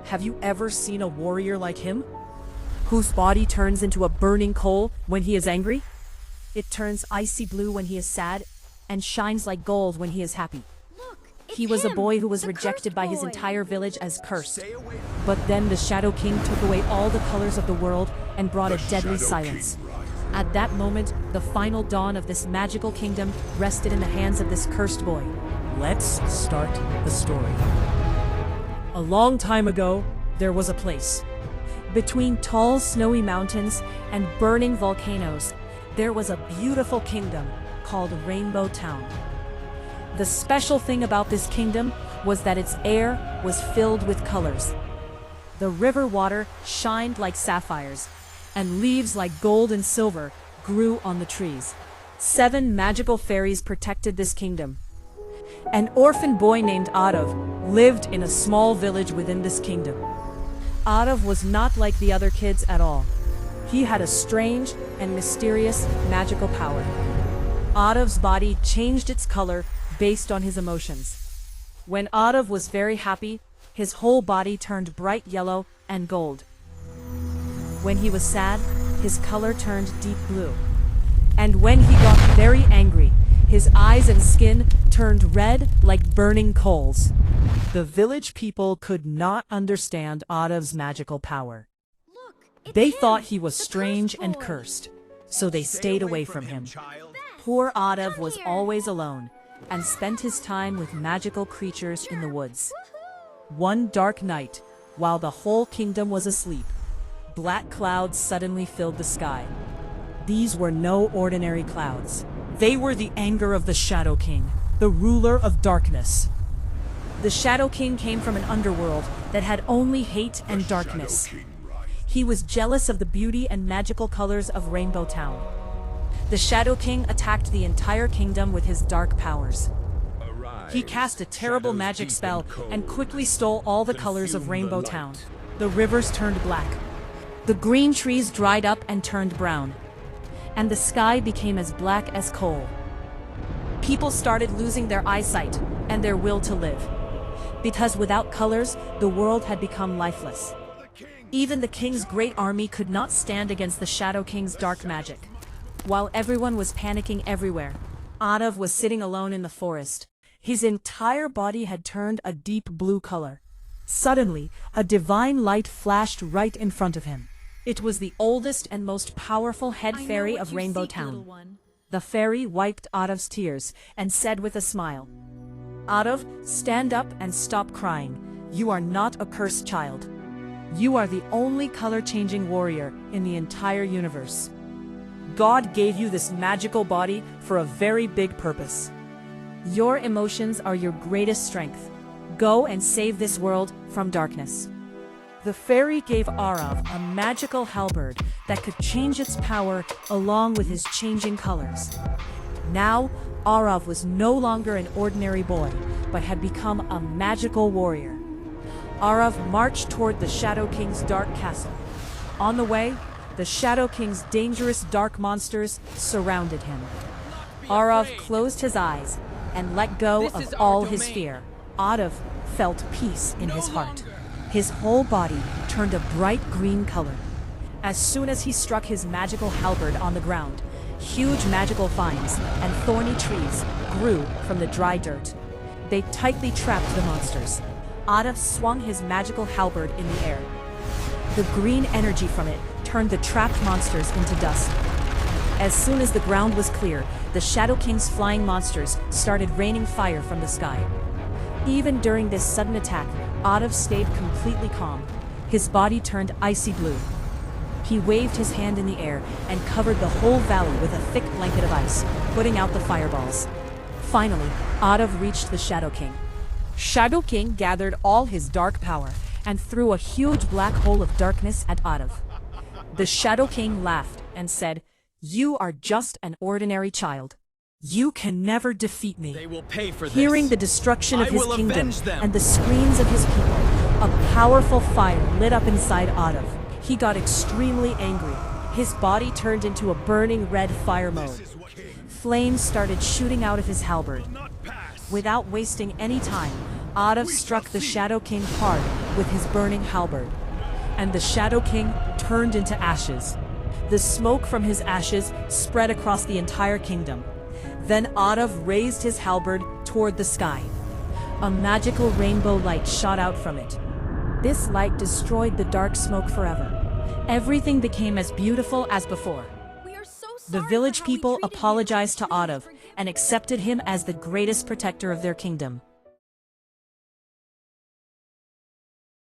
Have you ever seen a warrior like him? Whose body turns into a burning coal when he is angry? It turns icy blue when he is sad, and shines like gold when he is happy. He was a boy who was rejected by his entire village as cursed. But then the Shadow King took away all the colors of the world and brought a deadly silence. At that moment, the final dawn of this magical kingdom rested in the hands of this cursed boy. Let's start the story. A long time ago, there was a place. Between tall, snowy mountains and burning volcanoes, there was a beautiful kingdom called Rainbow Town. The special thing about this kingdom was that its air was filled with colors. The river water shined like sapphires, and leaves like gold and silver grew on the trees. 7 magical fairies protected this kingdom. An orphan boy named Aarav lived in a small village within this kingdom. Aarav was not like the other kids at all. He had a strange and mysterious magical power. Aarav's body changed its color based on his emotions. When Aarav was very happy, his whole body turned bright yellow and gold. When he was sad, his color turned deep blue. And when he got very angry, his eyes and skin turned red like burning coals. The village people could not understand Aarav's magical power. They thought he was strange and cursed, so they stayed away from him. Poor Aarav was always alone and spent his time with magical creatures in the woods. One dark night, while the whole kingdom was asleep, black clouds suddenly filled the sky. These were no ordinary clouds. They were the anger of the Shadow King, the ruler of darkness. The Shadow King came from an underworld that had only hate and darkness. He was jealous of the beauty and magical colors of Rainbow Town. The Shadow King attacked the entire kingdom with his dark powers. He cast a terrible magic spell and quickly stole all the colors of Rainbow Town. The rivers turned black. The green trees dried up and turned brown. And the sky became as black as coal. People started losing their eyesight and their will to live. Because without colors, the world had become lifeless. Even the king's great army could not stand against the Shadow King's dark magic. While everyone was panicking everywhere, Aarav was sitting alone in the forest. His entire body had turned a deep blue color. Suddenly, a divine light flashed right in front of him. It was the oldest and most powerful head fairy of Rainbow Town. The fairy wiped Aarav's tears and said with a smile, "Aarav, stand up and stop crying. You are not a cursed child. You are the only color-changing warrior in the entire universe. God gave you this magical body for a very big purpose. Your emotions are your greatest strength. Go and save this world from darkness." The fairy gave Aarav a magical halberd that could change its power along with his changing colors. Now, Aarav was no longer an ordinary boy, but had become a magical warrior. Aarav marched toward the Shadow King's dark castle. On the way, the Shadow King's dangerous dark monsters surrounded him. Aarav closed his eyes and let go of all his fear. Aarav felt peace in his heart. His whole body turned a bright green color. As soon as he struck his magical halberd on the ground, huge magical vines and thorny trees grew from the dry dirt. They tightly trapped the monsters. Aarav swung his magical halberd in the air. The green energy from it turned the trapped monsters into dust. As soon as the ground was clear, the Shadow King's flying monsters started raining fire from the sky. Even during this sudden attack, Aarav stayed completely calm. His body turned icy blue. He waved his hand in the air and covered the whole valley with a thick blanket of ice, putting out the fireballs. Finally, Aarav reached the Shadow King. Shadow King gathered all his dark power and threw a huge black hole of darkness at Aarav. The Shadow King laughed and said, "You are just an ordinary child. You can never defeat me." They will pay for this. Hearing the destruction of his will kingdom avenge them. and the screams of his people, a powerful fire lit up inside Aarav. He got extremely angry. His body turned into a burning red fire mode. Flames started shooting out of his halberd. Without wasting any time, Aarav struck the Shadow King hard with his burning halberd, and the Shadow King turned into ashes. The smoke from his ashes spread across the entire kingdom. Then Aarav raised his halberd toward the sky. A magical rainbow light shot out from it. This light destroyed the dark smoke forever. Everything became as beautiful as before. The village people apologized to Aarav and accepted him as the greatest protector of their kingdom.